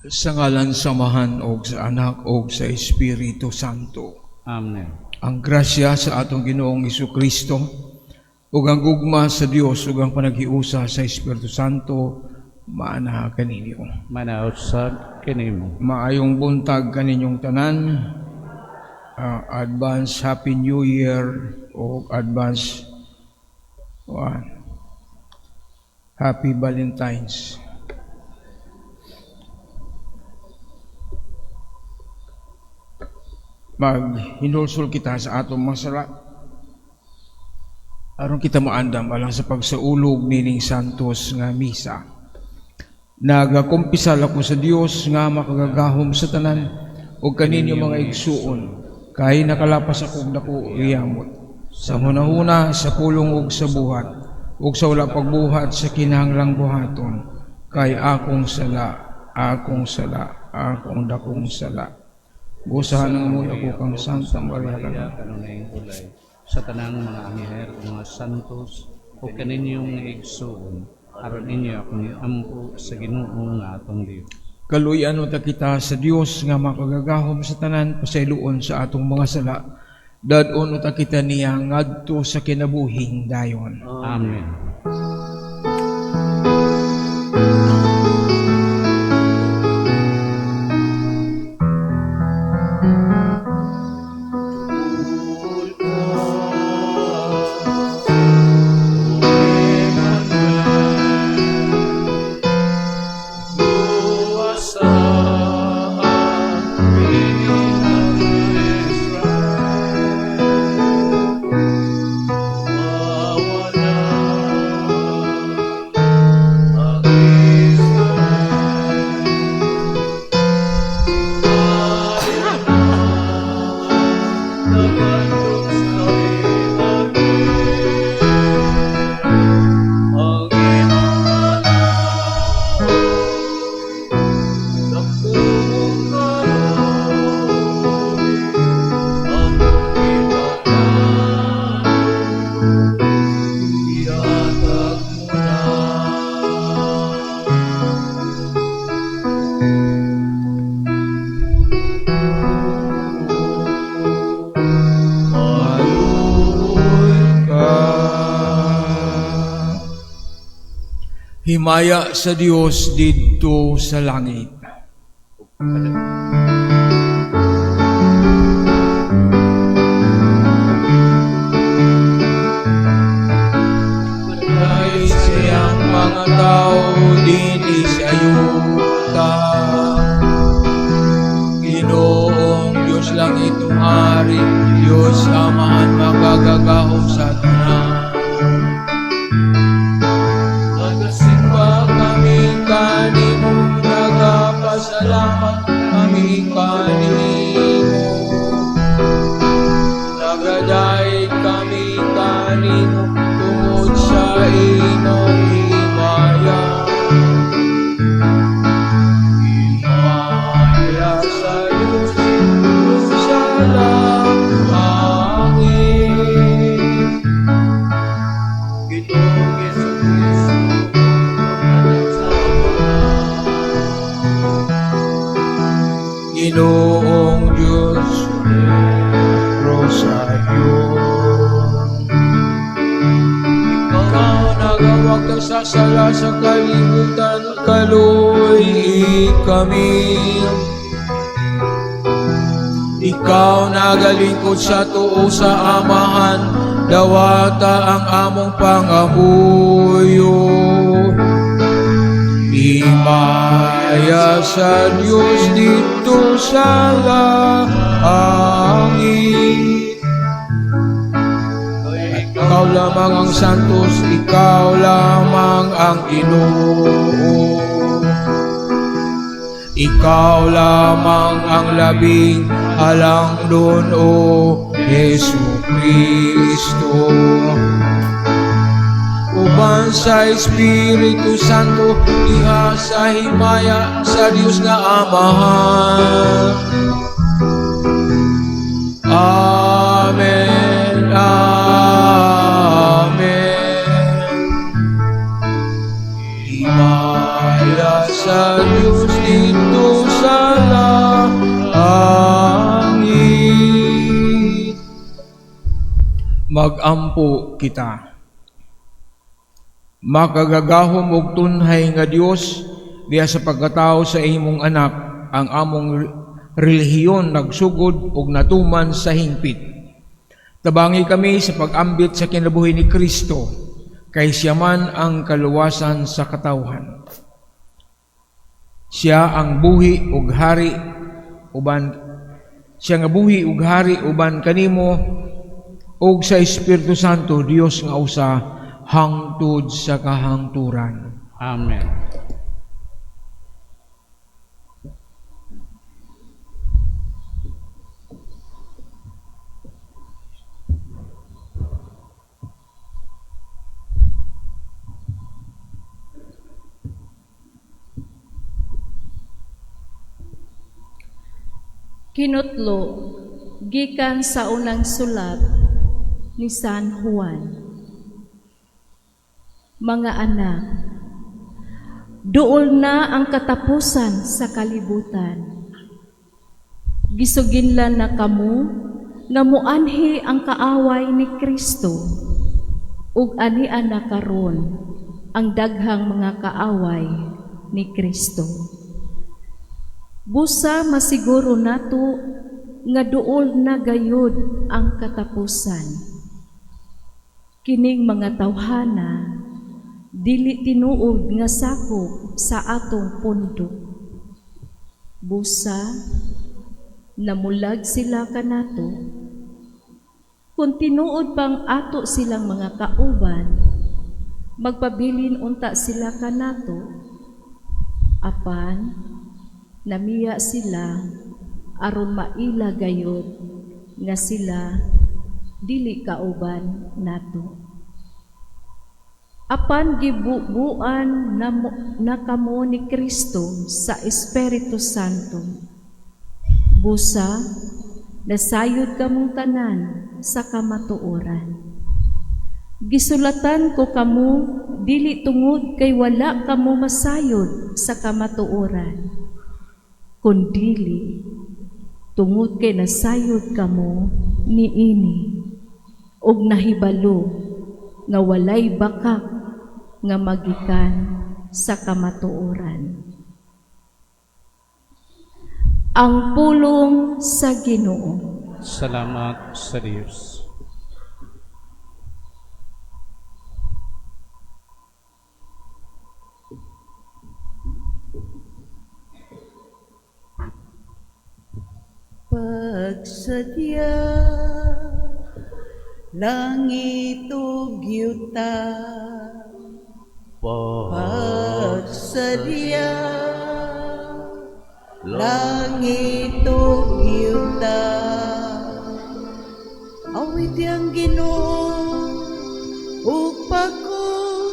Sa ngalan samahan o sa anak o sa Espiritu Santo. Amen. Ang grasya sa atong Ginoong Jesucristo ug ang gugma sa Dios ug ang panaghiusa sa Espiritu Santo maana kaninyo. Manausab kinimo. Maayong buntag kaninyong tanan. Advance Happy New Year o advance Happy Valentine's. Maghinulsol kita sa atong masala aron kita maandam alang sa pagsaulog nining santos nga misa. Nagakumpisal ako sa Dios nga makagagahom sa tanan ug kaninyo mga igsuon kay nakalapas akong dako riyamot sa hunahuna sa pulong ug sa buhat ug sa wala pagbuhat sa kinahanglang buhaton kay akong sala akong dakong sala. Busahan ng mo ako kang Santa Maria kanunay ulay sa tanang mga anghel ug mga santos o kaninyong igsuon aron inyo akong ampo sa Ginoo nga atong Dios. Kaluyan ta kita sa Dios nga makagagahom sa tanan pasayloon sa atong mga sala. Dadon ta kita niya ngadto sa kinabuhing dayon. Amen. Himaya sa Dios didto sa langit. Kay siyang mga tao dinhi sa yuta. Ginoong Diyos lang itong hari, Diyos Amahan magagagahom sa tanan. Kanimo nagapasalamat kami kanimo, nagaday kami kanimo tungod sa imong himaya. Himaya sa Diyos sa langit, Ginoong Jesucristo. Ginoong Diyos, Rosario. Ikaw nagawag ng sasala sa kalibutan, kaluoy kami. Ikaw nagalingkod sa tuo sa Amahan, dawata ang among pangamuyo. Himaya sa Diyos dito sa langit. Ikaw lamang ang santos, ikaw lamang ang Ginoo. Ikaw lamang ang labing halangdon o Jesucristo. Uban sa Espiritu Santo, iha sa himaya sa Diyos nga Amahan. Amen, amen. Himaya sa Diyos dito magampo kita. Makagagahom og tunhay nga Dios diya sa pagkatao sa imong anak, ang among relihiyon nagsugod og natuman sa hingpit. Tabangi kami sa pag-ambit sa kinabuhi ni Kristo, kay siya man ang kaluwasan sa katawhan. Siya ang buhi ug hari uban siya nga buhi ug hari uban kanimo ug sa Espiritu Santo Dios nga usa hangtod sa kahangturan. Amen. Kinutlo, gikan sa unang sulat ni San Juan. Mga anak, duol na ang katapusan sa kalibutan. Gisuginlan na kamo nga muanhi ang kaaway ni Kristo ug anian na karon ang daghang mga kaaway ni Kristo. Busa masiguro nato nga duol na gayud ang katapusan. Kining mga tawhana dili tinuod nga sakop sa atong pundok. Busa namulag sila kanato kung tinuod pang ato silang mga kauban, magpabilin unta sila kanato, apan namiya sila aron maila gayud nga sila dili kauban nato. Apan gibubuan na kamo ni Kristo sa Espiritu Santo. Busa nasayod kamong tanan sa kamatuoran. Gisulatan ko kamo dili tungod kay wala kamo masayod sa kamatuoran, kundili tungod kay nasayod kamo niini ug nahibalo nga walay bakak nga magikan sa kamatuoran. Ang pulong sa Ginoo. Salamat sa Diyos. Pagsadya langit ug yuta, pagsadya langit ug yuta, awit yang Ginoo ug pag-awit,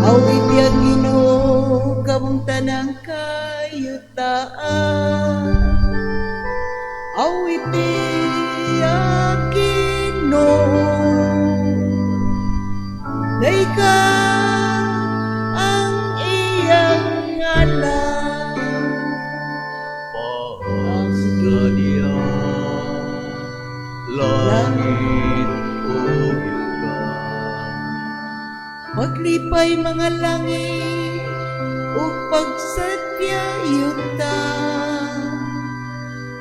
awit yang Ginoo kamong tanang kayutaan, awit yang Ginoo daika ang iyang ngalan. Pagsadya langit ug yuta, maglipay mga langit ug pagsadya yuta,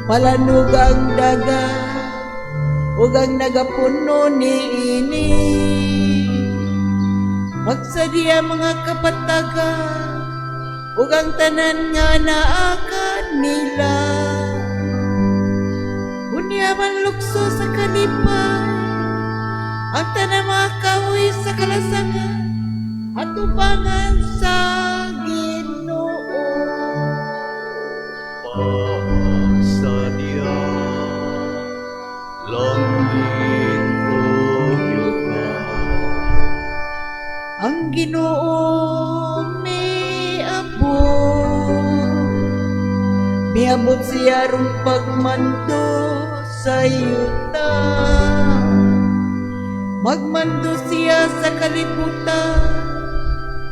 palanog ang dagat ug ang nagapuno niini, magsadya mga kapatagan ug ang tanan nga naa kanila, unya man lukso sa kalipay ang tanan mga kahoy sa kalasangan at tubangan sa Ginoo. pagsadya langit ug yuta, Ang Ginoo miabot siya ron pagmando sa yuta, magmando siya sa kalibutan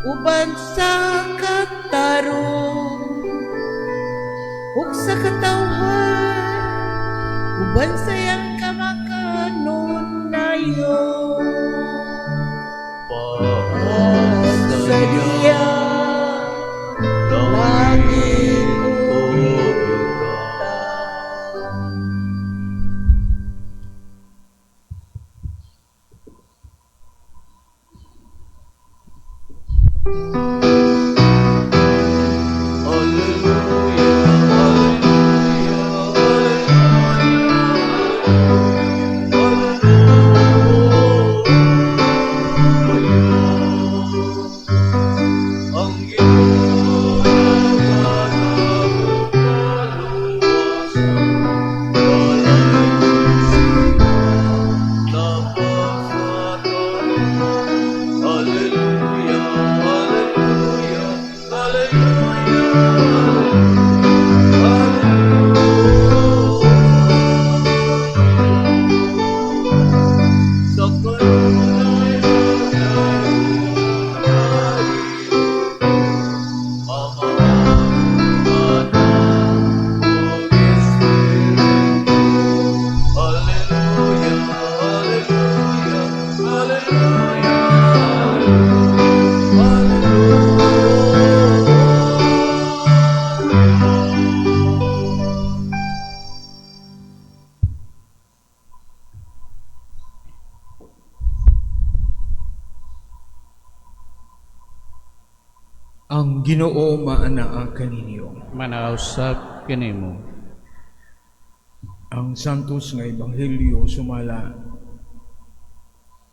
uban sa katarong ug sa katawhan uban sa iyang kamay Ginoo maanaa kaninyo. Manausap kanimo. Ang santos nga ebanghelyo sumala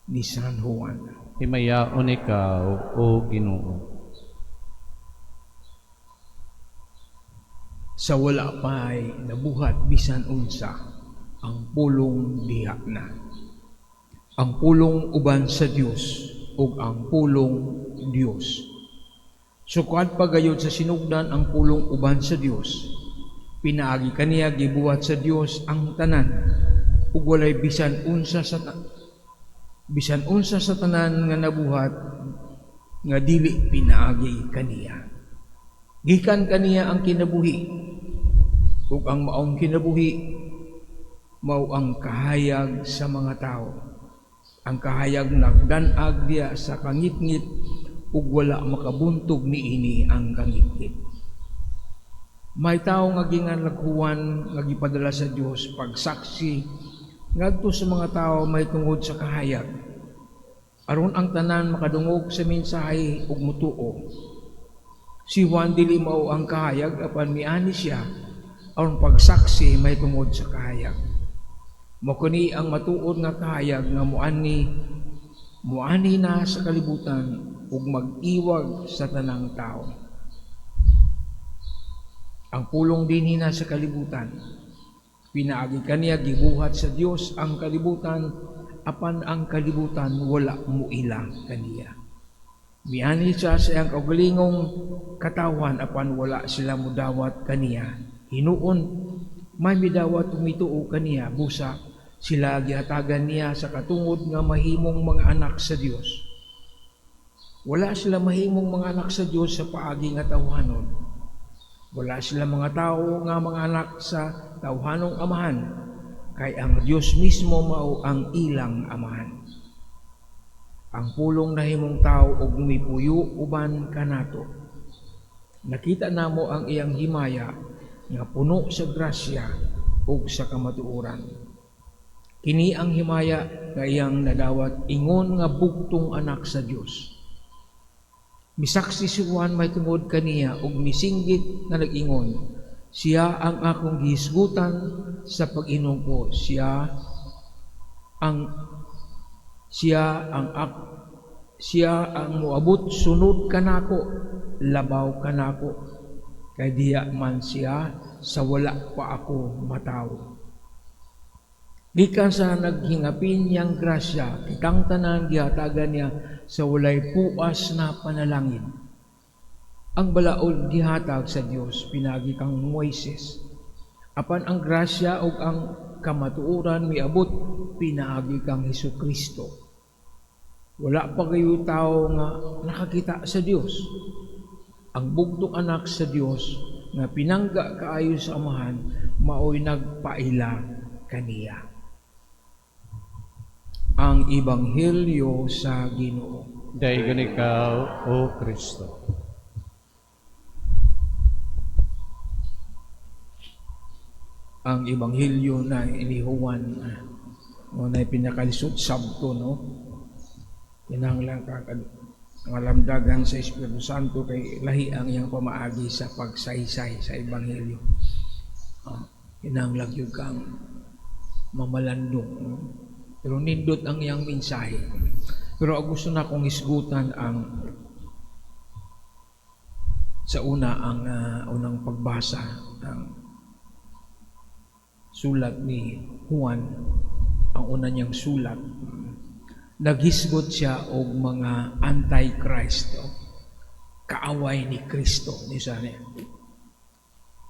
ni San Juan. Himayaon ikaw, O Ginoo. Sa wala pa ay nabuhat bisan unsa ang pulong diha na. Ang pulong uban sa Dios ug ang pulong Dios. Sukad pagayod sa sinugdan ang pulong uban sa Dios. Pinaagi kaniya gibuhat sa Dios ang tanan ug walay bisan unsa sa tanan nga nabuhat nga dili pinaagi kaniya. Gikan kaniya ang kinabuhi ug ang maong kinabuhi mao ang kahayag sa mga tao. Ang kahayag nagdanag diya sa kangitngit ug wala makabuntog niini ang kangitngit. May tao nga ginganlaghuan nga gipadala sa Dios pagsaksi ngadto sa mga tao may tungod sa kahayag. Aron ang tanan makadungog sa mensahe ug mutuo. Si Juan dili mao ang kahayag apan miani siya aron pagsaksi may tungod sa kahayag. Mao kini ang matuod nga kahayag nga muani na sa kalibutan ug mag-iwag sa tanang tao. Ang pulong dinhi na sa kalibutan, pinaagi kaniya gibuhat sa Dios ang kalibutan apan ang kalibutan wala muila kaniya. Miani siya sa iyang kaugalingong katawan apan wala sila mudawat kaniya. Hinuon may midawat tumituo kaniya busa sila gihatagan niya sa katungod nga mahimong mga anak sa Dios. Wala sila mahimong mga anak sa Dios sa paagi nga tawhanon. Wala sila mga tao nga mga anak sa tawhanong amahan, kay ang Dios mismo mao ang ilang amahan. Ang pulong nahimong tao og mipuyo uban kanato. Nakita namo ang iyang himaya nga puno sa grasya ug sa kamatuoran. Kini ang himaya nga iyang nadawat ingon nga bugtong anak sa Dios. Misaksi si Juan may tungod kaniya ug misinggit na nag-ingon, siya ang akong gihisgutan sa pag-inom ko. Siya ang moabot sunod kanako, labaw kanako. Kay diya man siya sa wala pa ako mataw. Gikan sa naghingapin niyang grasya, kitang tanan gihatagan niya sa walay puas na panalangin. Ang balaod gihatag sa Dios pinagi kang Moises. Apan ang grasya ug ang kamatuoran miabot pinaagi kang Hesukristo. Wala pa kayo tao nga nakakita sa Dios. Ang bugtong anak sa Dios nga pinangga kaayo sa amahan maoy nagpaila kaniya. Ang Ebanghelyo sa Ginoo. Dayon ikaw, O Kristo. Ang Ebanghelyo na ni Juan na pinakalisod sabto, no? Kinahanglan ka malamdagan sa Espiritu Santo kay lahi ang iyang pamaagi sa pagsaysay sa Ebanghelyo. Kinahanglan yun kang mamalandong. Pero nindot ang iyang mensahe. Pero gusto na akong isgutan ang sa unang pagbasa ng sulat ni Juan, ang una niyang sulat. Naghisgot siya og mga anti-Christ, kaaway ni Kristo.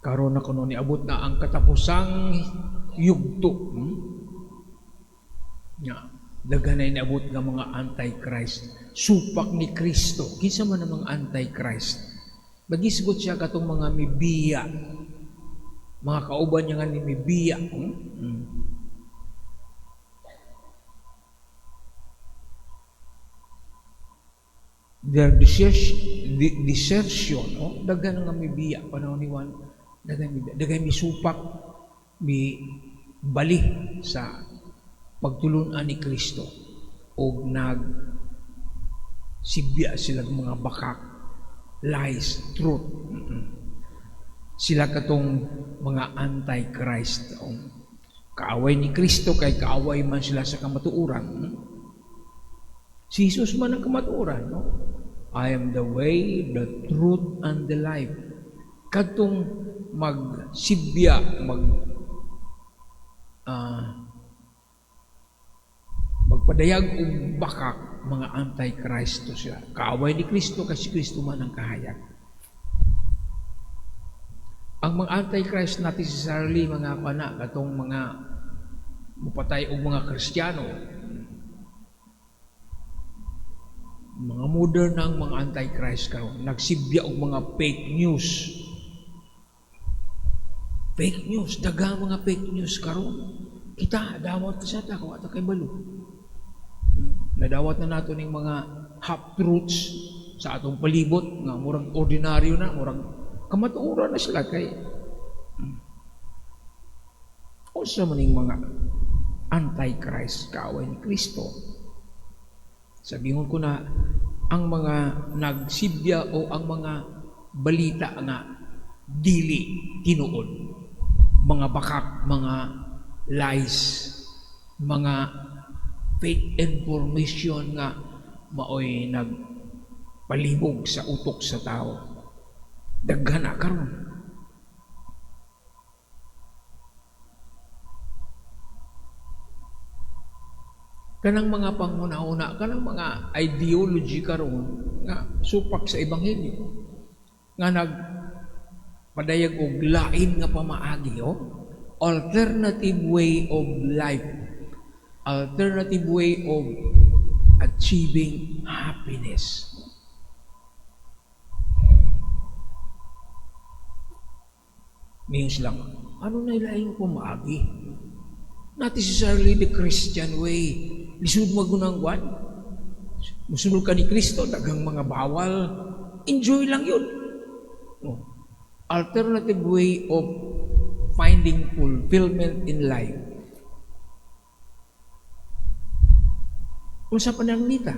Karon na kuno niabot na ang katapusang yugto. Daganay niabot nga mga anti-Christ. Supak ni Kristo. Kinsa man ang mga anti-Christ? Naghisgot siya katong mga mibiya. Mga kauban niya nga ni mibiya. Their desertion, dagan nga mibiya panahon ni Juan, dagan mi supak, mi bali sa pagtulunan ni Kristo og sibya silang mga bakak lies, truth. Sila katong mga anti-Christ. Kaaway ni Kristo kay kaaway man sila sa kamatuoran. Si Jesus man ang kamatuoran, no? I am the way, the truth, and the life. Katong magsibya, magpadayag o bakak, mga anti-Christ sila. Kaaway ni Kristo kasi Kristo man ang kahayag. Ang mga anti-Christ not necessarily mga katong mga mupatay o mga Kristiyano. Mga modern ng mga anti-Christ karon nagsibya og mga fake news. Fake news, daghang mga fake news karon. Kita dawat sa ta kung ato kay balo. Nadawat na nato ning mga half-truths sa atong palibot nga murag ordinaryo na, murag kamatuoran na sila kay unsa man ning mga anti-Christ kaaway ni Kristo. Sabihin ko na ang mga nagsibya o ang mga balita nga dili tinuod, mga bakak, mga lies, mga fake information nga maoy nagpalibog sa utok sa tao. Daghan na karon. Kanang mga panghuna-una, kanang mga ideology karon nga supak sa ebanghelyo nga nagpadayag og lain nga pamaagi, alternative way of life, alternative way of achieving happiness. Means lang, ano na ilaing pamaagi? Not necessarily the Christian way. Lisod magunang kwan. Musunod ka ni Kristo, dagang mga bawal. Enjoy lang yun. Alternative way of finding fulfillment in life. Unsa pananglita?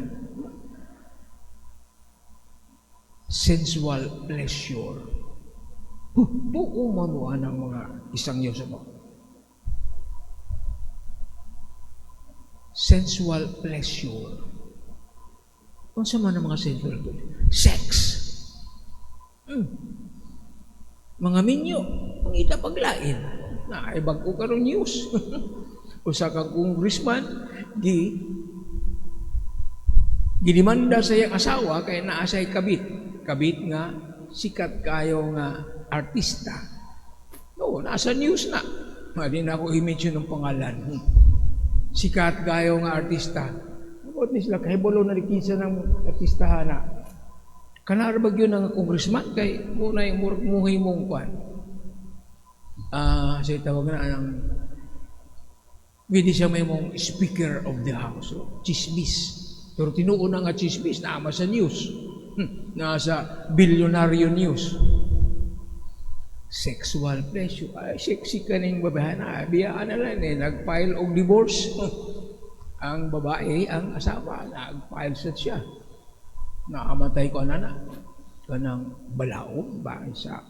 Sensual pleasure. Buo manuan ang mga isang Diyos mo. Sensual pleasure. Unsa man ang mga sensual pleasure? Sex. Mga minyo, ang itapaglain. Na ay bago karon news. Usa ka congressman gidimanda sa iyang asawa kay naa say kabit. Kabit nga sikat kayo nga artista. No, nasa news na. Hindi na ako i-mention ng pangalan. Sikat kayo nga artista. About ni sila kahibolo na rikinsa ng artistahan na. Kanarabag yun ang congressman kay muna yung muhay mong kwan. Sa tawag na ang hindi siya may mong speaker of the house. So, chismis. Pero tinuon na nga chismis na ama sa news. Nasa bilyonaryo news. Sexual pleasure. Ay, sexy ka ning babae na. Biyaan na lang nag-file og divorce. Ang babae, ang asawa, nag-file siya. Nakamatay ko na kanang balaog ba sa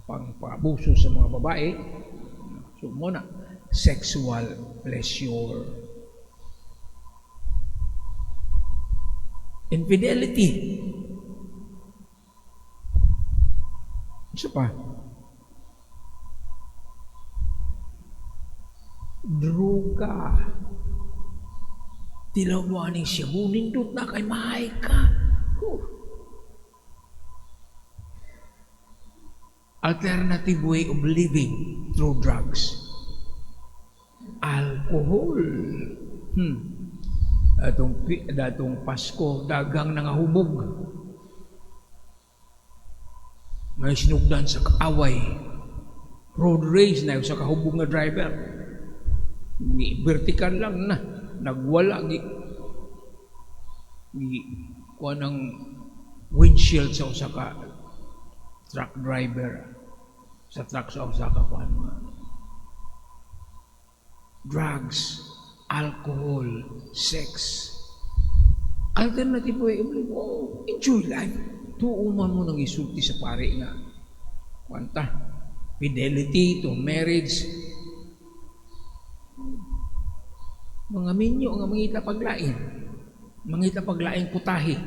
pang-abuso sa mga babae. So muna, sexual pleasure. Infidelity. Isa pa. Droga. Tilaw mo aning siya. Nindot na kay mahay ka. Alternative way of living through drugs. Alcohol. Datong Pasko, dagang nangahubog. May sinugdan sa kaaway. Road rage na sa kahubog na driver. Vertical lang na. Nagwala. Kuha ng windshield sa usa ka truck driver. Sa truck sa usa ka kuha mga drugs, alcohol, sex. Alternative way of living. Enjoy life. tuuman mo nang isulti sa pare nga. Kwanta, fidelity to marriage. Mga minyo nga mangita paglain. Mangita paglain putahe.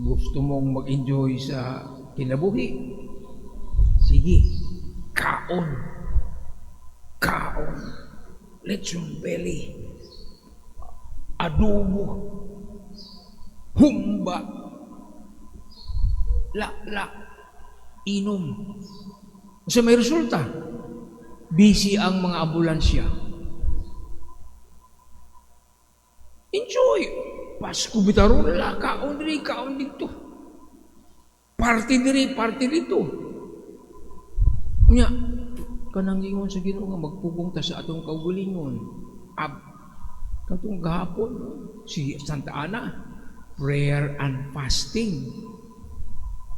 Gusto mong mag-enjoy sa kinabuhi? Sige, kaon. Kaon. Lechon belly. Adobo. Humba. Lak-lak. Inom. Kasi may resulta. Busy ang mga ambulansya. Enjoy. Pasko bitaron la, kaon dito. Party dito. Nya, kanang ingon sa Ginoo nga magpugong ta sa atong kaugalingon. Katong gahapon si Santa Ana, prayer and fasting.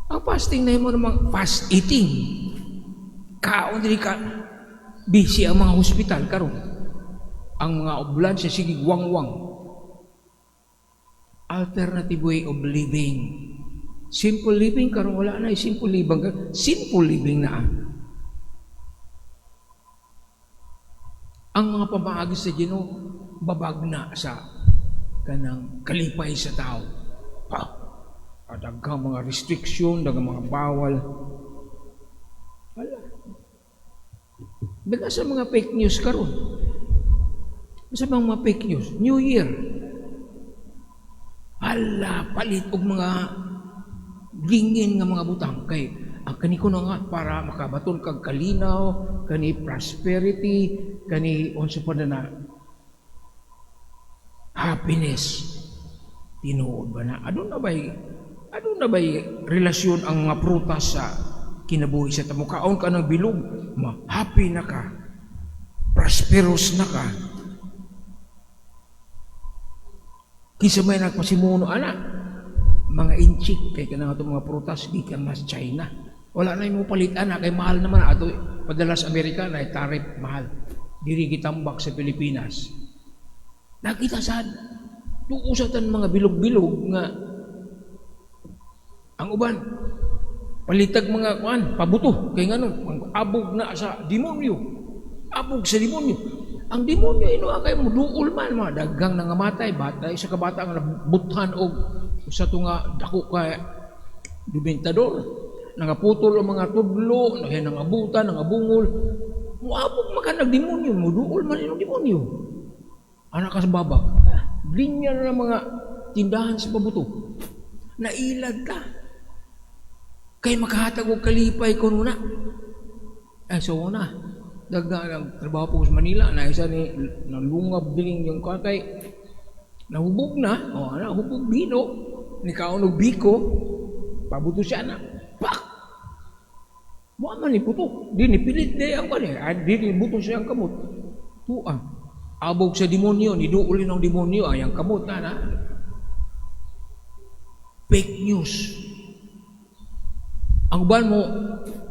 Ang fasting na mo namang fast eating. Kaon diri ka. Busy ang mga hospital karon. Ang mga ambulansya sige wang-wang. Alternative way of living. Simple living karon wala na simple living. Simple living na. Ang mga pamaagi sa Ginoo babagna sa kanang kalipay sa tao. Daghang mga restriction, daghang mga bawal. Wala. Bigla sa mga fake news karon. Sa mga fake news, New Year. Palit og mga lingin nga mga butang kay ang kani ko na nga para makabaton kag kalinaw, kani prosperity, kani unsa pa na happiness. Tinuod ba na? Adun na ba'y relasyon ang mga prutas sa kinabuhi sa tamo? Kaon ka ng bilog, happy na ka, prosperous na ka. Kisa may nagpasimuno, mga inchik, kay kanang itong mga prutas, gikan na sa China. Wala na yung palitan kay mahal naman. Ato, padala sa Amerika, na tarif, mahal. Diri kitambak sa Pilipinas. Nakita saan, tuusatan mga bilog-bilog nga, ang uban, palitag mga pabuto, kay nga nun, abog na sa demonyo. Abog sa demonyo. Ang demonyo kay mo duol man mga daghang nangamatay batay sa kabata nga nabuthan og sa tunga dako kay dibentador nangaputol ang mga tudlo nangabutan nangabungol muabog makanag demonyo mo duol man ang demonyo anak ka sa babak linya na mga tindahan sa pabuto nailad ka kay makahatag og kalipay kuno na so na daga ang trabaho po sa Manila na isa ni nalungab diling yung kakay nahubog na nahubog bino ni kaunog biko pabuto siya na pak mo man ni puto di ni pilit day ang kani di ni buto siya ang kamot abog sa demonyo ni duuli ng demonyo ang kamot na fake news ang uban mo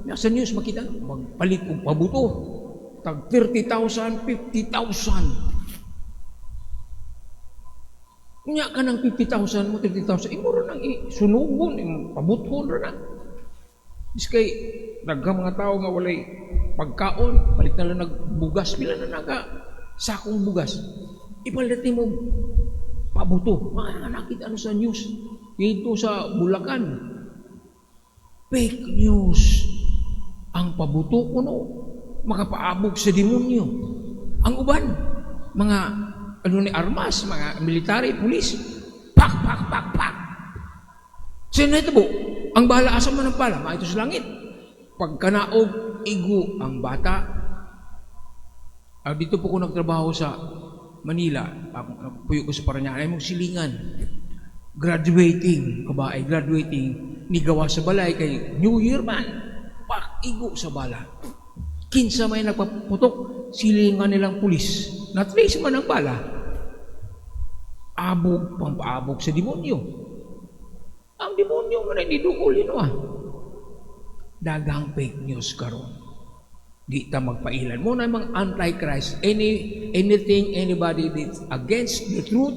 nasa news makita magpalit og pabuto tag 30,000, 50,000. Nya ka ng 50,000 mo, 30,000, imo rin ang sunugon, pabuthon rin na. Iskay, daghang mga tao nga walay pagkaon, palit na lang nagbugas, pila na naga sakong bugas. Ipalit mo pabuto. Mga nakita ano sa news, dito sa Bulacan. Fake news. Ang pabuto kuno makapaabog sa demonyo. Ang uban, mga armas, mga military, pulis, pak. Sino ito po? Ang bahala asa man ang pala, ito sa langit. Pagkanaog, igo ang bata. Dito po ko nagtrabaho sa Manila, puyo ko sa Parañaque, ay mong silingan. Graduating, ni gawa sa balay kay New Year man, pak, igo sa bala. Kinsa may nagpaputok, silingan nilang pulis. Na-trace man ang bala. Pampaabog sa demonyo. Ang demonyo nga na niduol dagang fake news karon. Di ta magpailan. Mo na mga antichrist, anything, anybody that's against the truth,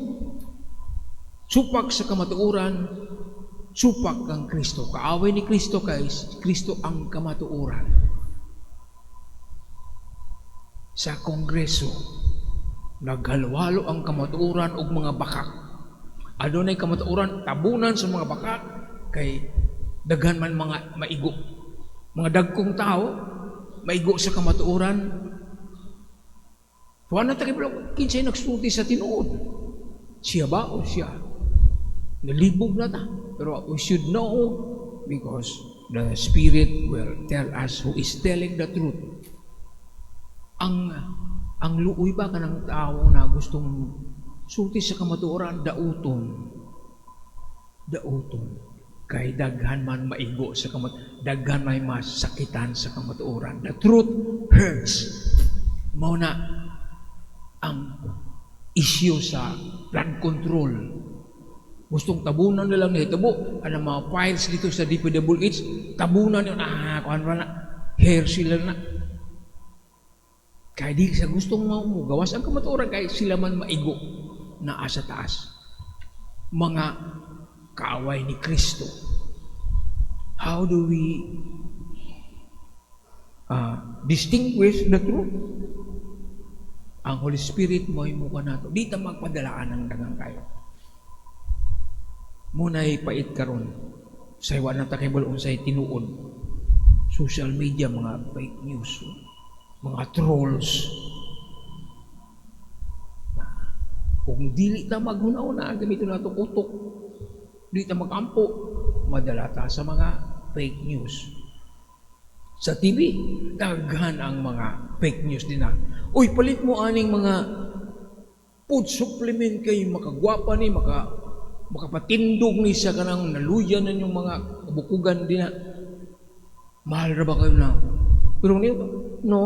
supak sa kamatuoran, supak kang Kristo. Kaaway ni Kristo kay Kristo ang kamatuoran. Sa kongreso, naghalwalo ang kamatuoran ug mga bakak. Adunay kamatuoran, tabunan sa mga bakak, kay daghan man mga maigo. Mga dagkong tao, maigo sa kamatuoran. Tuwa na tayo, kinsay nagsulti sa tinuod. Siya ba o siya? Nalibog na ta. Pero we should know because the Spirit will tell us who is telling the truth. Ang luoy ba ka ng tao na gustong sulti sa kamatuoran, dauton. Kay daghan man maigo sa daghan may masakitan sa kamatuoran. The truth hurts. Mao na ang issue sa flood control. Gustong tabunan na lang nahitabo. Ano mga files dito sa DPWH, tabunan yun. Kuhan ba na? Hair sila na. Kaya di sa gustong gawas ang kamatuoran, kaya sila man maigo na asa taas. Mga kaaway ni Kristo. How do we distinguish the truth? Ang Holy Spirit mo ka nato. Di ta magpadalaan ng dagang kayo. Muna'y pait karon sa iwan ng takibol unsay tinuod. Social media, mga fake news, mga trolls. Kung dili ta maghunaw-una, gamito na itong utok. Dili ta magampo, madala ta sa mga fake news. Sa TV, daghan ang mga fake news din na. Uy, palit mo aning mga food supplement kay makagwapa ni, makapatindog ni sa kanang naluyan na yung mga kabukugan din na. Mahal na ba kayo na? Pero no,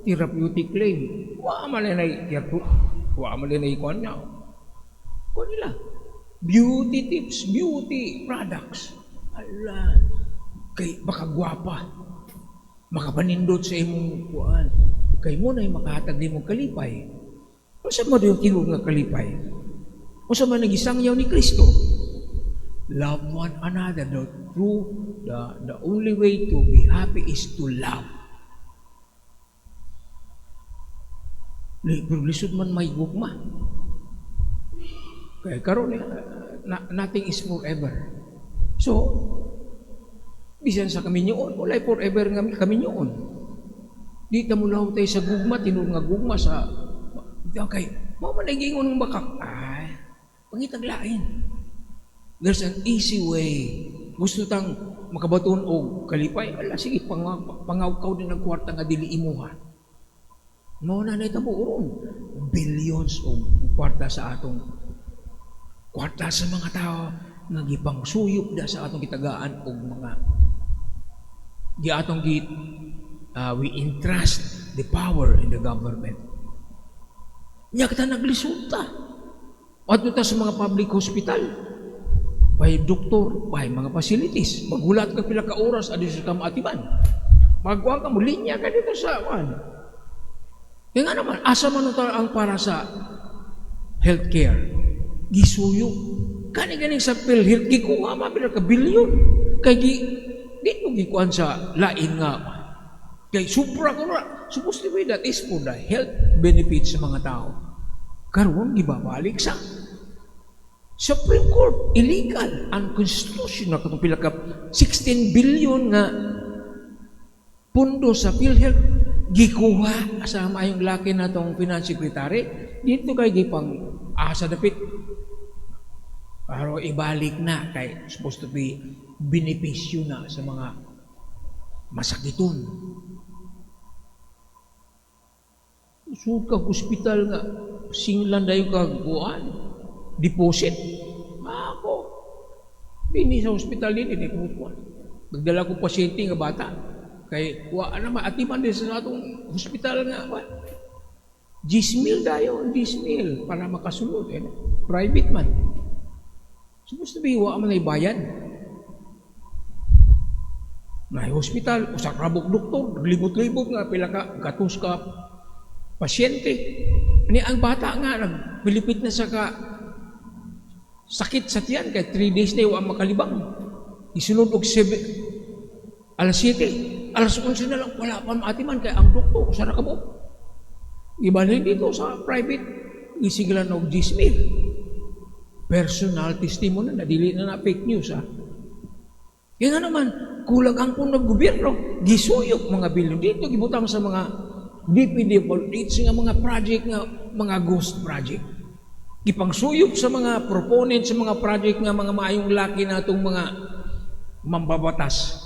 therapeutic claim. Wa man na ikuan niya. Kuan nila. Beauty tips, beauty products. Ala, kay makagwapa. Makapanindot sa imong kuan. Kay mo na makahatag di mong kalipay. Unsa man yung tinuod nga kalipay? Unsa man nagisangyaw ni Kristo? Love one another. The only way to be happy is to love. Pero lisod man may gugma. Kaya karon nothing is forever. So, bisan sa kami nyoon, walay forever nga kami nyoon. Di ta mulaw tayo sa gugma, tinuod nga gugma sa kay mo man nagingon ng bakak. Ay, pangitaglain. There's an easy way. Gusto tang makabaton og kalipay, ala sige pangawkaw din ng kwarta nga dili imuha. Mao na nahitabo uron. Billions og kwarta sa atong kwarta sa mga tao nga gipang suyop da sa atong gitagaan og mga we entrust the power in the government. Nya kita naglisuta. Adto ta sa mga public hospital. May doktor, may mga facilities. Maghulat ka pila ka oras adi sa kamatiban. Magkuha ka mo linya ka dito sa Kaya nga naman, asa man ang para sa healthcare? Gisuyo. Kani-ganing sa PhilHealth, gikuha mapila ka bilyon. Kaya di mo gikuhan sa lain nga. Kaya supra ko na. Supposed to be that is for the health benefits sa mga tao. Karoon, gibabalik sa Supreme Court, illegal, unconstitutional, katong pila ka 16 billion nga pundo sa PhilHealth, gikuha sa mayong laki na tong finance secretary, dito kay gipang asa dapit. Pero ibalik na kay supposed to be benepisyo na sa mga masakiton. Sud ka hospital nga singlan dayon ka kuan. Deposit. Ako. Bini sa hospital din, kuha. Nagdala ko pasyente nga bata. Kay, atiman din sa atong hospital nga. 10,000 dayon, 10,000 para makasunod. Private man. Supposed to be, man ay bayad. na hospital, usa ka rabok doktor, libot-libot nga, pila ka, gatos ka, pasyente. Ni ang bata nga, nagpilipit na sa sakit sa tiyan, kaya 3 days na yung makalibang. Isunod og 7, alas 7, alas 11 na lang, wala pa maatiman, kaya ang doktor, sa nakabot. Ibalhin dito sa private, isigilan og 10,000. Personal testimony na, dili na fake news, ha. Kaya nga naman, kulang ang kung nag-gobyerno, gisuyok mga bilyon dito, gibutang sa mga DPWH nga mga project nga, mga ghost project. Gipangsuyok sa mga proponents sa mga project nga mga maayong laki na itong mga mambabatas.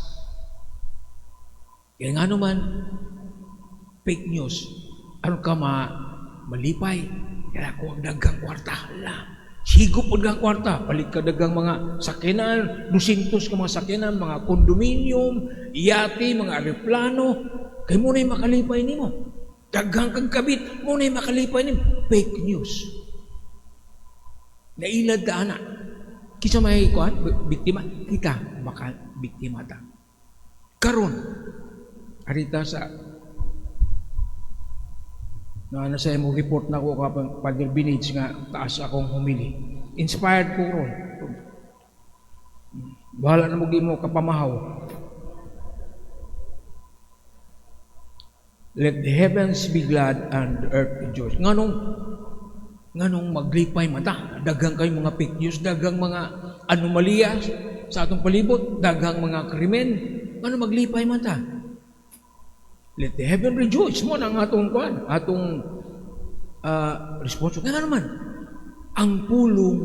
Kaya nga naman, fake news, ano ka malipay, kaya ako ang dagang kwarta, higop po dagang kwarta, palit ka dagang mga sakinan, 200 ka mga sakinan, mga kondominium, yate, mga aeroplano, kaya muna yung makalipay ni mo. Dagang kang kabit, muna yung makalipay ni mo. Fake news. Nailad ka anak. Kisa may biktima, kita baka biktima ta. Karon, arita sa na sa mo report na ko kapag Father Binage nga taas akong humili. Inspired ko ron. Bahala na mo kapamahaw. Let the heavens be glad and the earth rejoice. Nganong maglipay mata. Dagang kayo mga fake news, dagang mga anomalya sa atong palibot, dagang mga krimen. Nganong maglipay mata. Let the heaven rejoice mo ng atong response. Nga naman, ang pulong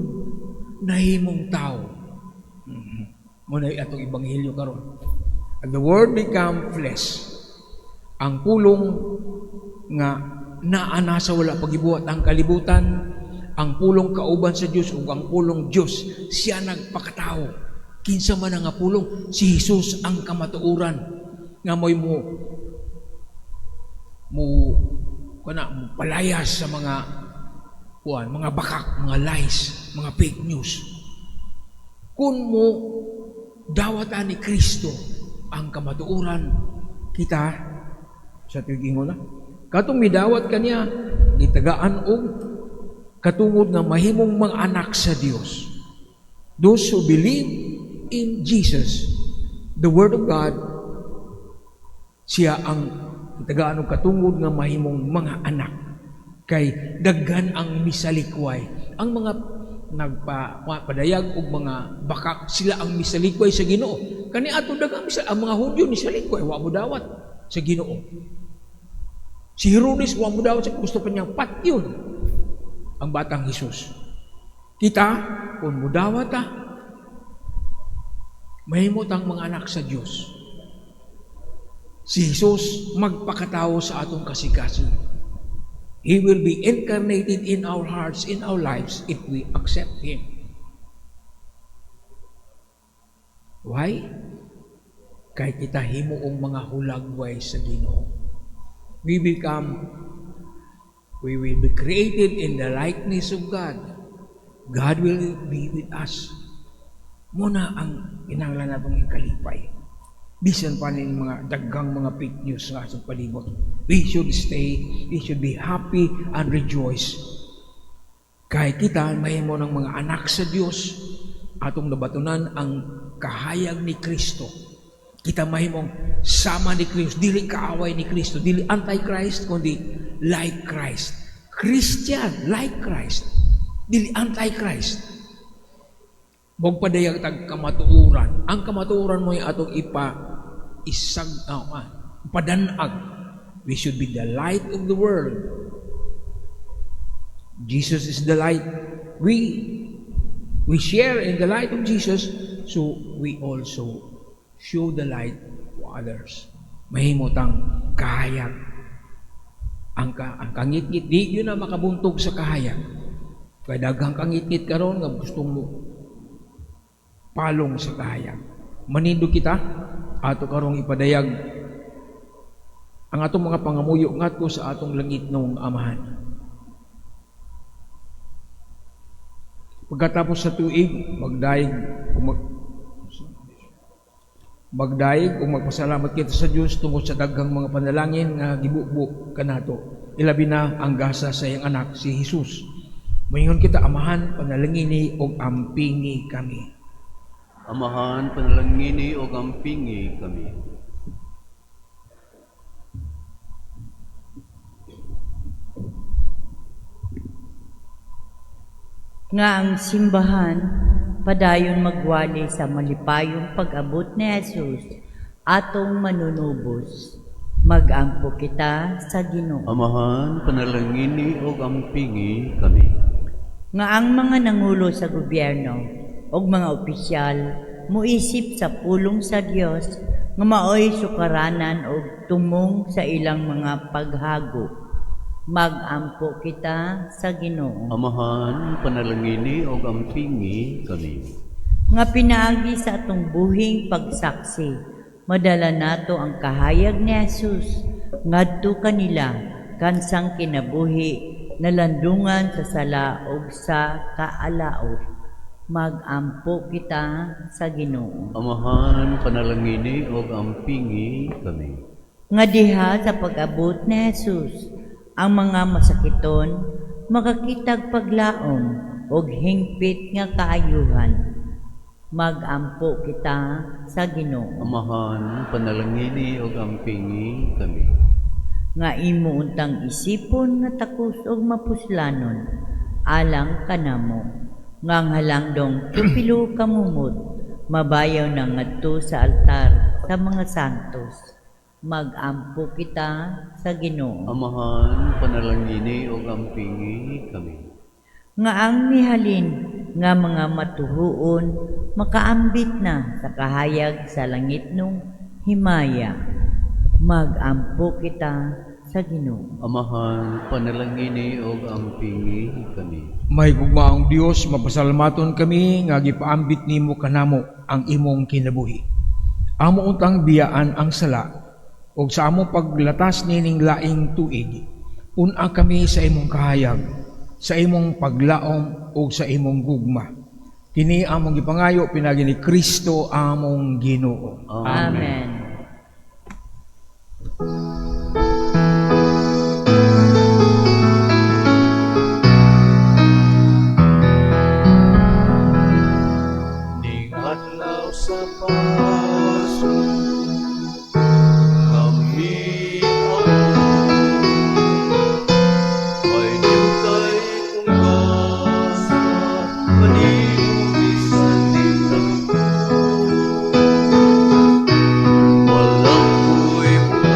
nahimong tao. Muna atong ibanghilyo karon. And the word become flesh. Ang pulong nga naana sa wala pagibuhat ang kalibutan, ang pulong kauban sa Dios ug ang pulong Dios, siya nagpakatao. Kinsa man nga pulong, si Jesus ang kamatuoran nga moy mo palayas sa mga bakak, mga lies, mga fake news. Kung mo dawatan ni Kristo ang kamatuoran, kita sa tiging na katong midawat kaniya gitagaan og katungod nga mahimong mga anak sa Dios. Those who believe in Jesus, the Word of God, siya ang tagaan og katungod nga mahimong mga anak. Kay daghan ang misalikway. Ang mga nagpadayag og mga bakak, sila ang misalikway sa Ginoo. Kani ato daghang ang mga Hudyo misalikway, wa mo dawat sa Ginoo. Si Herodes wa mo dawat sa gusto pa niyang patyon ang batang Hesus. Kita kung mo dawat mahimot ang mga anak sa Dios. Si Jesus magpakatao sa atong kasikason. He will be incarnated in our hearts, in our lives, if we accept Him. Why? Kay kita himuong mga hulagway sa Ginoo. We will be created in the likeness of God. God will be with us. Muna ang kinahanglan natong ikalipay. Bisan pa nin mga daghang mga fake news nga sa palibot. We should be happy and rejoice. Kay kita mahimo ng mga anak sa Dios, atong nabatunan ang kahayag ni Kristo. Kita mahimong sama ni Kristo, dili kaaway ni Kristo, dili anti-Christ, kundi like Christ. Christian, like Christ, dili anti-Christ. Huwag padayag tag kamatuuran. Ang kamatuuran mo yung atong padanag. We should be the light of the world. Jesus is the light. We share in the light of Jesus, so we also show the light to others. Mahimotang kahayag. Ang kangit-ngit, di yun na makabuntog sa kahayag. Kaya daghang kangit-ngit karon nga gustong mo palong sa kahayag. Manindo kita, ato karong ipadayag ang atong mga pangamuyo ngadto sa atong langit ng Amahan. Pagkatapos sa tuig, magdaig Magdaig o magpasalamat kita sa Dios tungod sa daghang mga panalangin nga gibubo kanato. Ilabi na ang gasa sa iyang anak si Jesus. Moingon kita, Amahan, panalangini og ampingi kami. Amahan, panalangini o gampingi kami. Nga ang simbahan padayon magwali sa malipayong pag-abot ni Jesus atong manunubos. Mag-ampo kita sa Ginoo. Amahan, panalangini o gampingi kami. Nga ang mga nangulo sa gobyerno o mga opisyal muisip sa pulong sa Dios nga maoy sukaranan o tumong sa ilang mga paghago. Mag-ampo kita sa Ginoo. Amahan, panalangini o gampingi kami. Nga pinaagi sa atong buhing pagsaksi, madala nato ang kahayag ni Jesus ngadto kanila kansang kinabuhi nalandungan sa sala ug sa kaalaot. Mag-ampo kita sa Ginoo. Amahan, panalangini o gampingi kami. Nga diha sa pag-abot ni Jesus, ang mga masakiton makakitag paglaom og hingpit nga kaayuhan. Mag-ampo kita sa Ginoo. Amahan, panalangini o gampingi kami. Nga imo untang isipon nga takos og mapuslanon alang kanamo. Nga ang halangdong tupilo kamumot mabayaw na ngadto sa altar sa mga santos. Mag-ampo kita sa Ginoo. Amahan, panalangini o gampingi kami. Nga ang mihalin nga mga matuhuon makaambit na sa kahayag sa langit nung himaya. Mag-ampo kita sa Ginoo. Amahan, panalangini o gampingi kami. May gugmaong Dios, mapasalamaton kami nga gipaambit nimo kanamo ang imong kinabuhi. Amo untang biyaan ang sala ug sa among paglatas nining laing tuig. Una kami sa imong kahayag, sa imong paglaom ug sa imong gugma. Kini among gipangayo pinagi ni Kristo among Ginoo. Amen. Ning adlaw sa Pasko, kami ay niyukay kong gasa, paninisan din ako. Walang buhay pa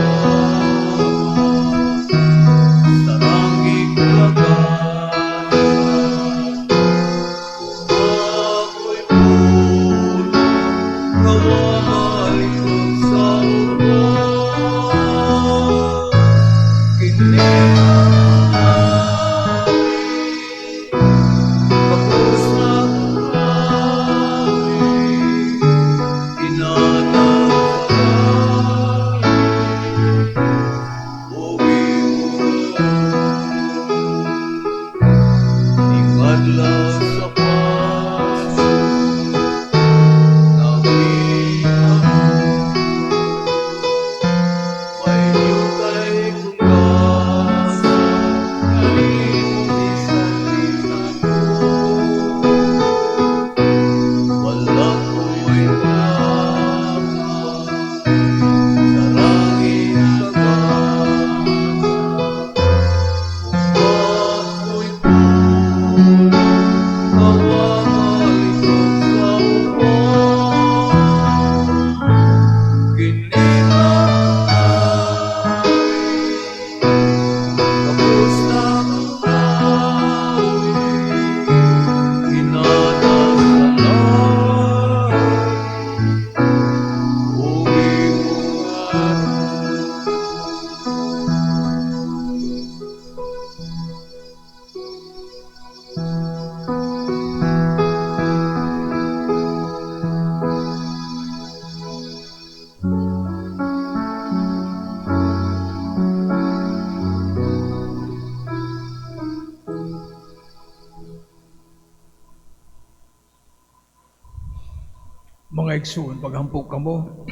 Mga igsoon, paghampok kamo,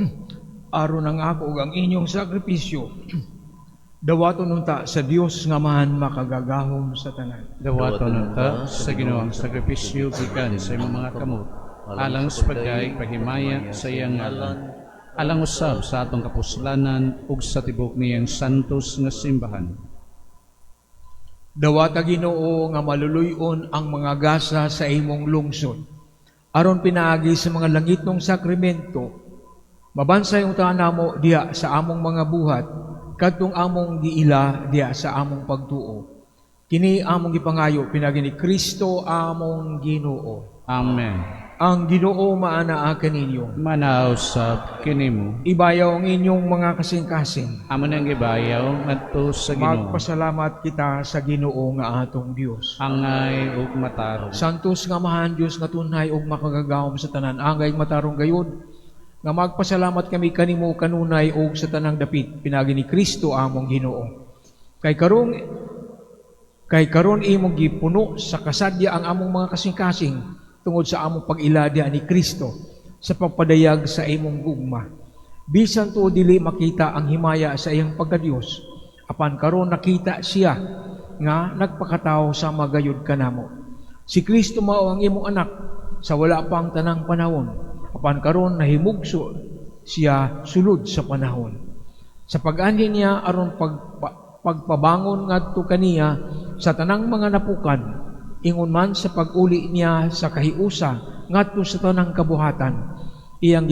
aron ang ako ug ang inyong sakripisyo, dawaton nunta sa Dios nga man makagagahom sa tanan. Dawaton ta sa Ginoo ang sakripisyo gikan sa imong mga kamot, alang sa pagkay pahimaya sa iyang ngalan, alang usab sa atong kapuslanan ug sa tibok niyang santos nga simbahan. Dawata Ginoo nga maluluyon ang mga gasa sa imong lungsod, aron pinaagi sa mga langitnong sakramento, mabansay ang namo diha sa among mga buhat, kadtong among giila diha sa among pagtuo. Kini among gipangayo pinagi ni Kristo among Ginoo. Amen. Ang Ginoo maanaa kaninyo. Manaw sa kinimo. Ibayaw ang inyong mga kasing-kasing. Amo nang gibayaw ngadto sa Ginoo. Magpasalamat kita sa Ginoo nga atong Dios. Angay ug matarong. Santos nga mahan Dios nga tunay ug makagagahom sa tanan, angay matarong gayud. Nga magpasalamat kami kanimo kanunay ug sa tanang dapit pinagi ni Kristo among Ginoo. Kay karon imong gipuno sa kasadya ang among mga kasing-kasing tungod sa among pag-ilada ni Kristo sa pagpadayag sa imong gugma. Bisan to dili makita ang himaya sa iyang pagkadiyos, apan karon nakita siya nga nagpakatao sa magayod kanamo. Si Kristo mao ang imong anak sa wala pang tanang panahon, apan karon nahimugso siya sulod sa panahon. Sa pag-anhin niya aron pagpabangon ngadto kaniya sa tanang mga napukan, ingon man sa pag-uli niya sa kahiusa ngadto sa tanang kabuhatan, iyang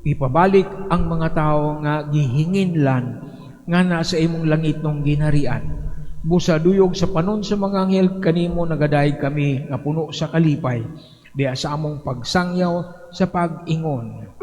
ipabalik ang mga tao nga gihinginlan nga nasa imong langit nung ginharian. Busa duyog sa panon sa mga anghel kanimo nagaday kami nga puno sa kalipay diha sa among pagsangyaw sa pag-ingon.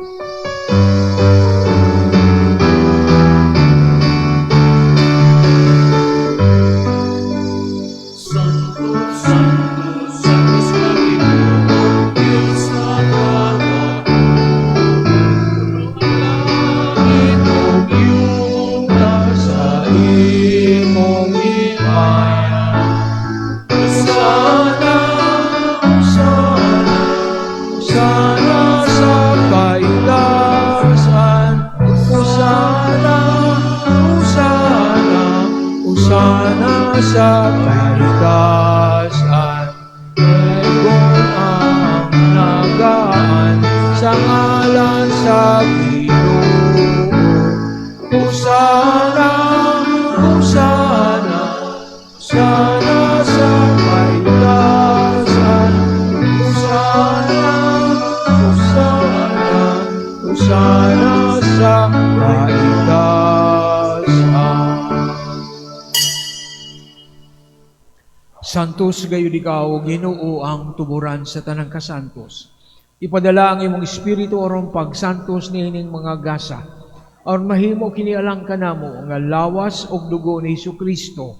Sa kalikasan, Egon ang nagaan sa ngalan sa Ginoo. Hosana, Hosana, Hosana sa kalikasan, Hosana, Hosana, Hosana sa kalikasan. Santos gayud ikaw, Ginoo ang tuburan sa tanang kasantos. Ipadala ang imong espiritu aron pagsantos niining mga gasa, aron mahimo kini alang kanamo nga lawas og dugo ni Hesukristo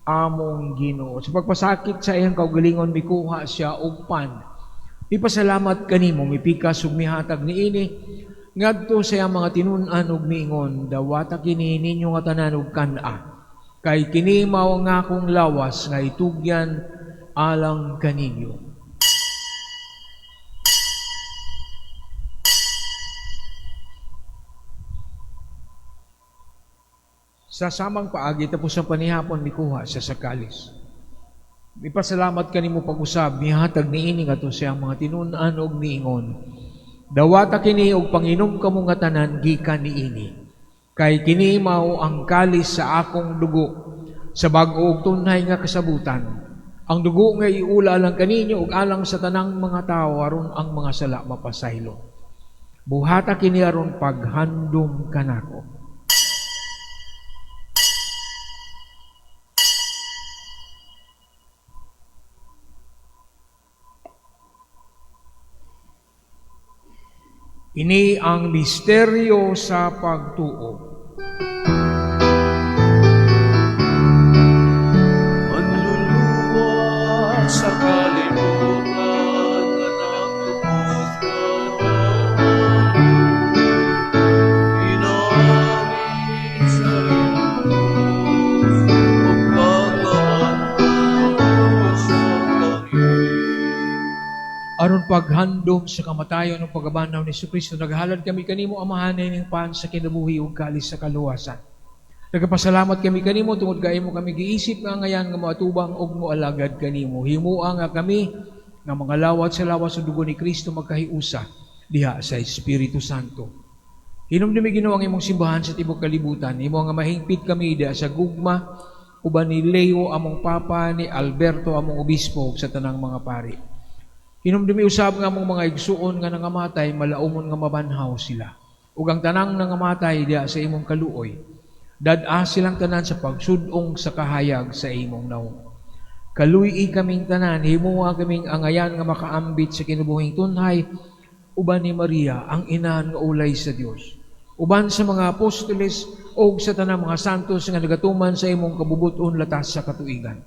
among Ginoo. Sa pagpasakit sa iyang kaugalingon mikuha siya og pan. Ipasalamat kanimo mipikas ug mihatag niini ngadto sa iyang mga tinun-an ug miingon, dawata kini ninyo nga tanan ug kan-a. Kay kini mao nga akong lawas nga itugyan alang kaninyo. Sa samang paagi tapos ang panihapon mikuha sa sakalis. Ipasalamat kanimo pag-usab mihatag niini ngadto sa mga tinun-an og niingon. Dawata kini og panginom kamo nga tanan gikan niini. Kay kini mao ang kalis sa akong dugo sa bag-o ug tunay nga kasabutan. Ang dugo nga iula lang kaninyo ug alang sa tanang mga tawo aron ang mga sala mapasaylo. Buhata kini aron paghandom kanako. Ini ang misteryo sa pagtuo. Manluluwa sa kalibutan na nagtubos ka inaani sa iyong Diyos o pagkawan sa langit. aron paghandom sa kamatayon ng pagabanaw ni Jesucristo, naghalad kami kanimo amahanay ning pan sa kinabuhi ug kalis sa kaluwasan. Nagapasalamat kami kanimo tungod kay mo kami giisip nga ngayan nga moatubang og moalagad kanimo. Himua nga kami nga mga lawat sa lawas sa dugo ni Kristo magkahiusa diha sa Espiritu Santo. Hinumdumi Ginoo ang imong simbahan sa tibuok kalibutan. Imo nga mahingpit kami diha sa gugma uban ni Leo among papa, ni Alberto among obispo ug sa tanang mga pari. Hinumdumi usab nga among mga igsuon nga nangamatay malaumon nga mabanhaw sila. Ug ang tanang nangamatay diha sa imong kaluoy, dad-a silang tanan sa pagsudong sa kahayag sa imong naong. Kaluy kaming tanan, himuwa kaming angayan nga makaambit sa kinabuhing tunhay, uban ni Maria, ang ina nga ulay sa Dios. Uban sa mga apostoles o sa tanang mga santos nga nagatuman sa imong kabubuton latas sa katuigan.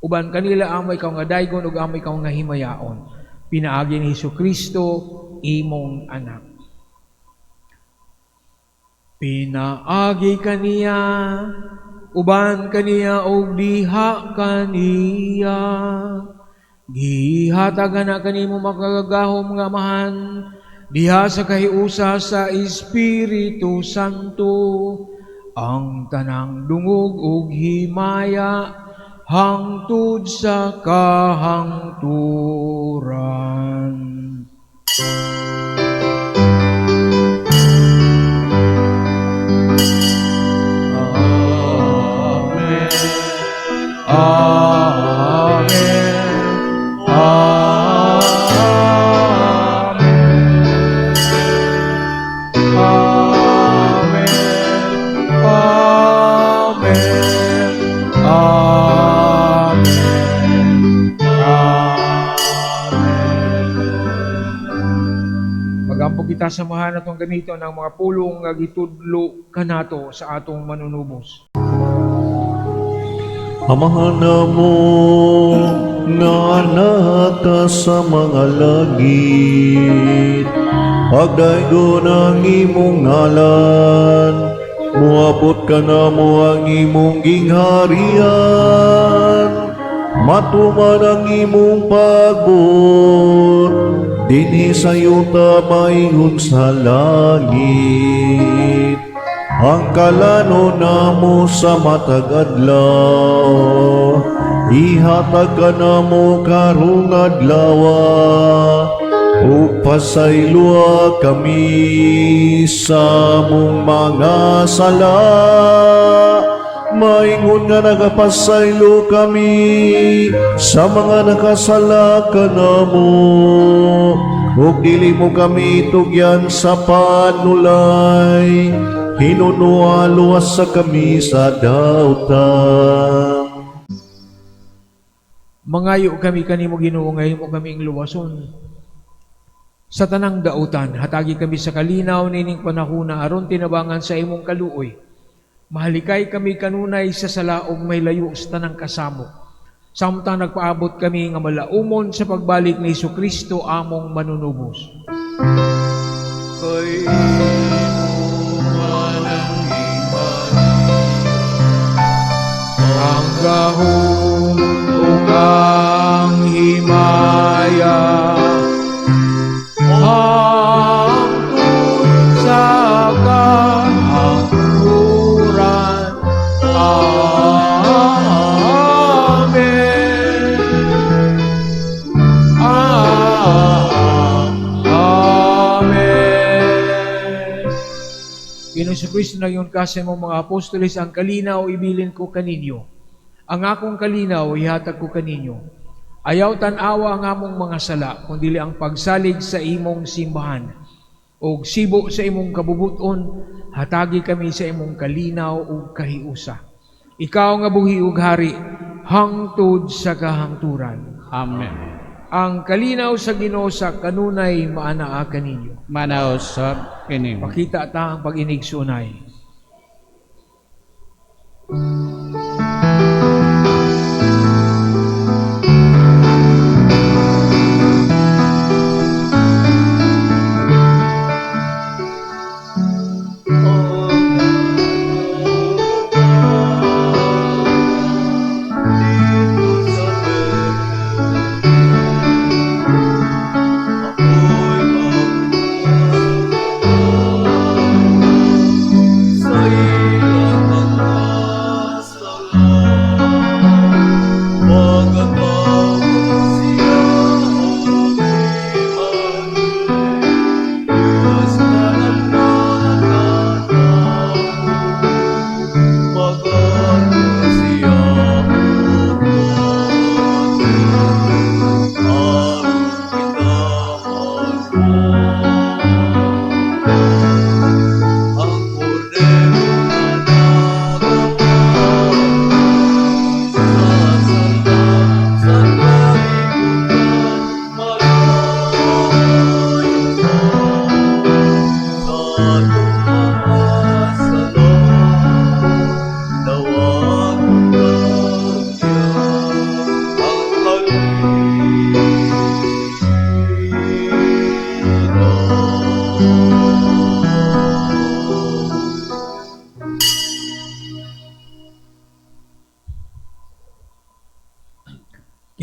Uban kanila amay kaw nga daygon ug amay kaw nga himayaon. Pinaagi ni Jesucristo imong anak. Pinaagi kaniya, uban kaniya og diha kaniya. Gihatagan na kanimo makagagahom nga amahan, diha sa kahiusa sa Espiritu Santo, ang tanang dungog ug himaya, hangtod sa kahangturan. Magampo kita samahan atong ganito ng mga pulong nga gitudlo kanato sa atong manunubos. Amahan mo nga anak ka sa mga langit, pagdaygon ang imong ngalan, muabot ka na mo ang imong gingharian, matuman ang imong pagbot, dinhi sa yuta maingon sa langit. Ang kalano namo sa matag adlaw, ihatag ka namo karong adlawa, ug pasaylua kami sa mong mga sala. Maingon nga nagapasaylo kami sa mga nakasala ka namo, ug dili mo kami tugyan sa panulay, hinunua luwas sa kami sa daotang. Mangayo kami kanimo Ginoo, ngayon mo kaming luwason sa tanang dautan. Hatagi kami sa kalinaw nining panahona aron tinabangan sa imong kaluoy. Mahalikay kami kanunay sa salaog may layo sa tanang kasamo. Samtang nagpaabot kami nga malaumon sa pagbalik ni Jesucristo among manunubos. Kay ang gahom ug ang himaya, hangtod sa kahangturan. Amen. Amen. Ginoong Jesucristo na yun kasi mong mga apostoles, ang kalinaw ibilin ko kaninyo. Ang akong kalinaw ihatag ko kaninyo. Ayaw tan-awa ang among mga sala, kundi ang pagsalig sa imong simbahan. O sibo sa imong kabubuton, hatagi kami sa imong kalinaw ug kahiusa. Ikaw nga buhi ug hari, hangtod sa kahangturan. Amen. Ang kalinaw sa Ginoo sa kanunay maanaa kaninyo. Manaw sa kining. Makita ta ang pag-inig sunay.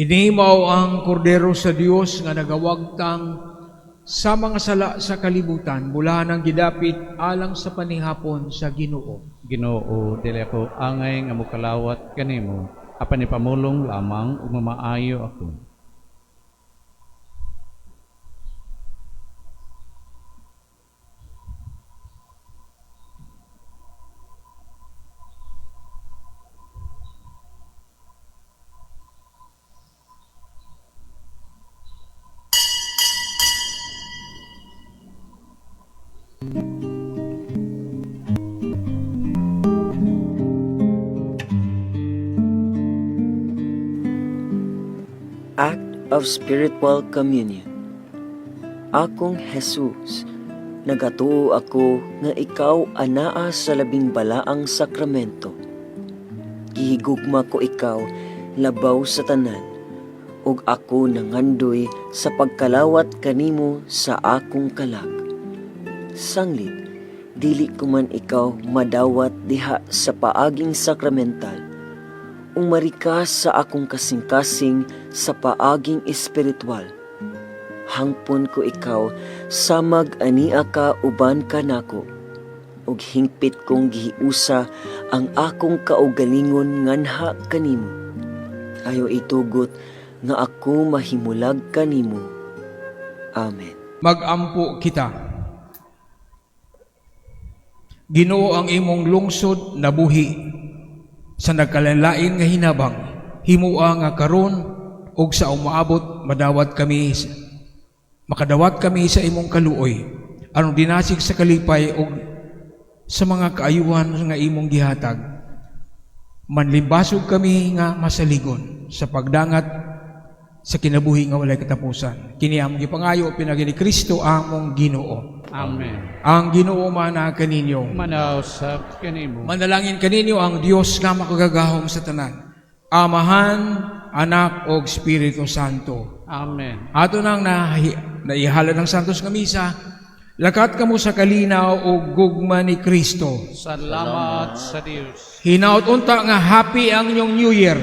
Hinimaw ang kordero sa Dios nga nagawagtang sa mga sala sa kalibutan mula nang gidapit alang sa panihapon sa Ginoo. Ginoo, dili ako angay nga mokalawat kanimo, apan ipamulong lamang ug mamaayo ako. Act of Spiritual Communion. Akong Jesus, nagatuo ako nga ikaw anaa sa labing balaang sakramento. Gihigugma ko ikaw labaw sa tanan, ug ako nangandoy sa pagkalawat kanimo sa akong kalag. Sanglit, dili ko man ikaw madawat diha sa paaging sakramental, umarika sa akong kasing-kasing sa paaging espiritual. Hangpon ko ikaw samag ania ka uban kanako, ug hingpit kong gihiusa ang akong kaugalingon nganha kanimo. Ayo itugot nga ako mahimulag kanimo. Amen. Magampo kita. Ginoo, ang imong lungsod na buhi sa nagkalalain nga hinabang, himua nga karon ug sa umaabot makadawat kami sa imong kaluoy, anong dinasig sa kalipay ug sa mga kaayuhan nga imong gihatag. Manlimbasog kami nga masaligon sa pagdangat sa kinabuhi nga walay katapusan. Kini among gipangayo pinagi ni Kristo among Ginoo. Amen. Ang Ginoo mana kaninyo. Manausap kanimo. Manalangin kaninyo ang Dios nga makagagahom sa tanan, Amahan, Anak ug Espiritu Santo. Amen. Ato nang naihalad ng Santos nga misa, lakat kamo sa kalinaw ug gugma ni Kristo. Salamat sa Dios. Hinaut unta nga happy ang inyong New Year.